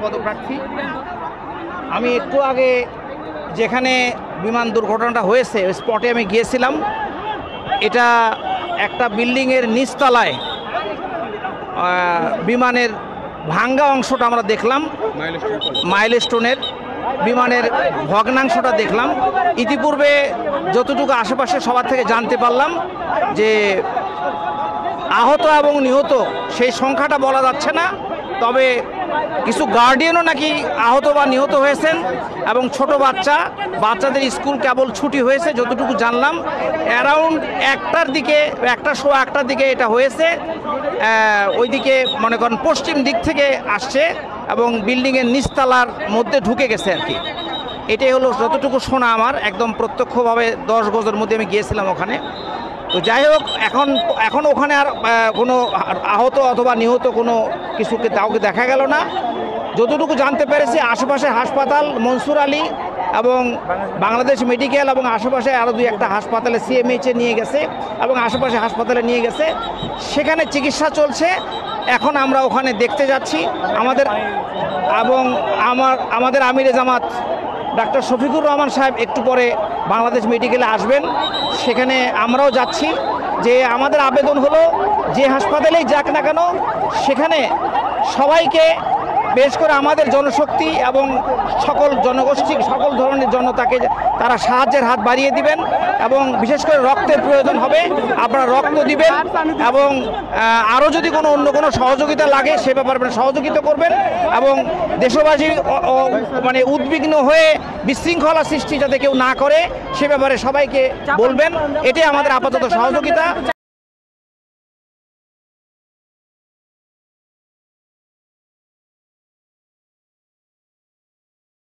পদপ্রার্থী। আমি একটু আগে যেখানে বিমান দুর্ঘটনাটা হয়েছে ওই স্পটে আমি গিয়েছিলাম। এটা একটা বিল্ডিংয়ের নিচতলায় বিমানের ভাঙ্গা অংশটা আমরা দেখলাম, মাইলস্টোনের বিমানের ভগ্নাংশটা দেখলাম। ইতিপূর্বে যতটুকু আশেপাশে সবার থেকে জানতে পারলাম যে আহত এবং নিহত সেই সংখ্যাটা বলা যাচ্ছে না, তবে কিছু গার্ডিয়ানও নাকি আহত বা নিহত হয়েছেন এবং ছোট বাচ্চাদের স্কুল কেবল ছুটি হয়েছে যতটুকু জানলাম। অ্যারাউন্ড 1টার দিকে 1টার দিকে এটা হয়েছে। ওইদিকে মনে করেন পশ্চিম দিক থেকে আসছে এবং বিল্ডিংয়ের নিচতলার মধ্যে ঢুকে গেছে আর কি। এটাই হলো যতটুকু শোনা আমার, একদম প্রত্যক্ষভাবে 10 গজের মধ্যে আমি গিয়েছিলাম ওখানে। তো যাই হোক, এখন ওখানে আর কোনো আহত অথবা নিহত কোনো কাউকে দেখা গেল না। যতটুকু জানতে পেরেছি আশেপাশে হাসপাতাল মনসুর আলী এবং বাংলাদেশ মেডিকেল এবং আশেপাশে আরও 2-1টা হাসপাতালে সিএমএইচে নিয়ে গেছে এবং আশেপাশে হাসপাতালে নিয়ে গেছে, সেখানে চিকিৎসা চলছে। এখন আমরা ওখানে দেখতে যাচ্ছি। আমাদের আমিরে জামাত ডাক্তার শফিকুর রহমান সাহেব একটু পরে বাংলাদেশ মেডিকেলে আসবেন, সেখানে আমরাও যাচ্ছি। যে আমাদের আবেদন হলো যে হাসপাতালেই যাক না কেন সেখানে সবাইকে, বেশ করে আমাদের জনশক্তি এবং সকল জনগোষ্ঠী সকল ধরনের জনতাকে তারা সাহায্যের হাত বাড়িয়ে দিবেন এবং বিশেষ করে রক্তের প্রয়োজন হবে আপনারা রক্ত দিবেন এবং আরও যদি অন্য কোনো সহযোগিতা লাগে সে ব্যাপারে সহযোগিতা করবেন এবং দেশবাসী মানে উদ্বিগ্ন হয়ে বিশৃঙ্খলা সৃষ্টি যাতে কেউ না করে সে ব্যাপারে সবাইকে বলবেন। এটাই আমাদের আপাতত সহযোগিতা।